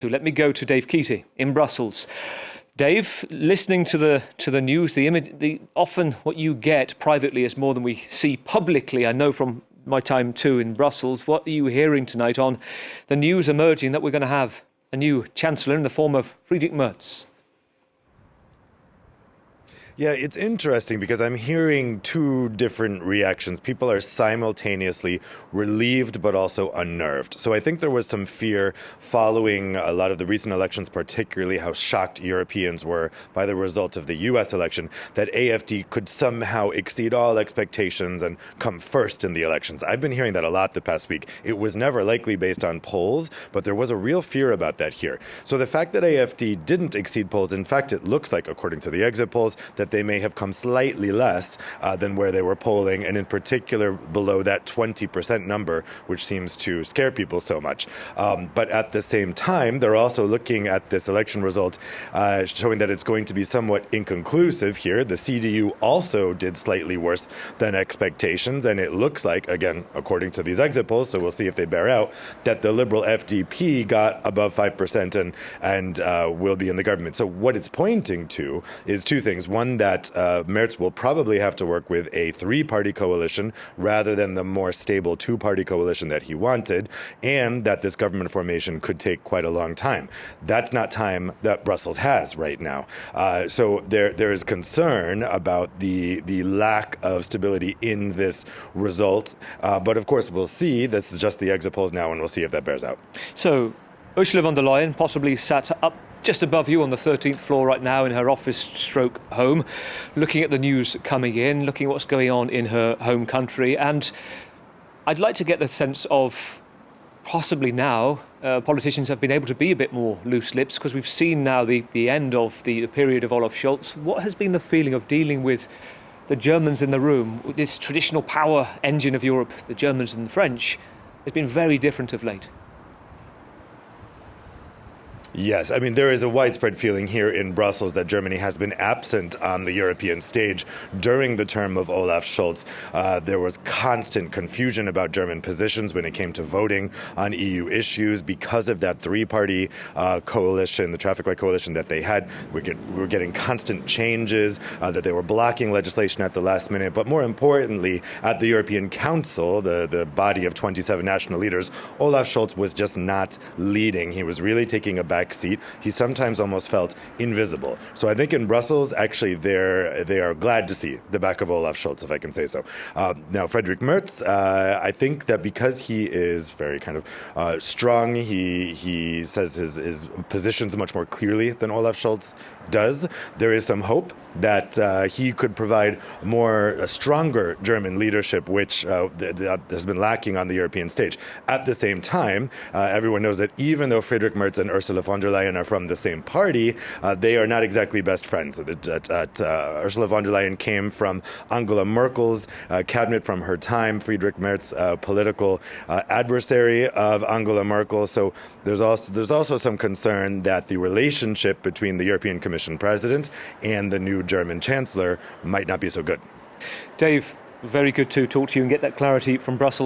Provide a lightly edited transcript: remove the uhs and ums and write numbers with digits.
So let me go to Dave Keating in Brussels. Dave, listening to the news, often what you get privately is more than we see publicly. I know from my time too in Brussels. What are you hearing tonight on the news emerging that we're going to have a new chancellor in the form of Friedrich Merz? Yeah, it's interesting because I'm hearing two different reactions. People are simultaneously relieved but also unnerved. So I think there was some fear following a lot of the recent elections, particularly how shocked Europeans were by the result of the US election, that AfD could somehow exceed all expectations and come first in the elections. I've been hearing that a lot the past week. It was never likely based on polls, but there was a real fear about that here. So the fact that AfD didn't exceed polls, in fact, it looks like, according to the exit polls, that they may have come slightly less than where they were polling, and in particular below that 20% number, which seems to scare people so much. But at the same time, they're also looking at this election result, showing that it's going to be somewhat inconclusive here. The CDU also did slightly worse than expectations, and it looks like, again, according to these exit polls, so we'll see if they bear out, that the Liberal FDP got above 5% and will be in the government. So what it's pointing to is two things. One, that Merz will probably have to work with a three-party coalition rather than the more stable two-party coalition that he wanted, and that this government formation could take quite a long time. That's not time that Brussels has right now. So there is concern about the lack of stability in this result. But of course, we'll see. This is just the exit polls now, and we'll see if that bears out. So Ursula von der Leyen possibly sat up just above you on the 13th floor right now in her office/home, looking at the news coming in, looking at what's going on in her home country. And I'd like to get the sense of possibly now politicians have been able to be a bit more loose lips, because we've seen now the end of the period of Olaf Scholz. What has been the feeling of dealing with the Germans in the room, with this traditional power engine of Europe, the Germans and the French? It's been very different of late. Yes, I mean, there is a widespread feeling here in Brussels that Germany has been absent on the European stage during the term of Olaf Scholz. There was constant confusion about German positions when it came to voting on EU issues because of that three-party coalition, the traffic light coalition that they had. We're getting constant changes, that they were blocking legislation at the last minute. But more importantly, at the European Council, the body of 27 national leaders, Olaf Scholz was just not leading. He was really taking a back seat. He sometimes almost felt invisible. So I think in Brussels, actually, they are glad to see the back of Olaf Scholz, if I can say so. Now, Friedrich Merz, I think that because he is very kind of strong, he says his positions much more clearly than Olaf Scholz does. There is some hope that he could provide a stronger German leadership, which has been lacking on the European stage. At the same time, everyone knows that even though Friedrich Merz and Ursula von der Leyen are from the same party, they are not exactly best friends. Ursula von der Leyen came from Angela Merkel's cabinet from her time. Friedrich Merz, political adversary of Angela Merkel. So there's also some concern that the relationship between the European Commission president and the new German chancellor might not be so good. Dave, very good to talk to you and get that clarity from Brussels.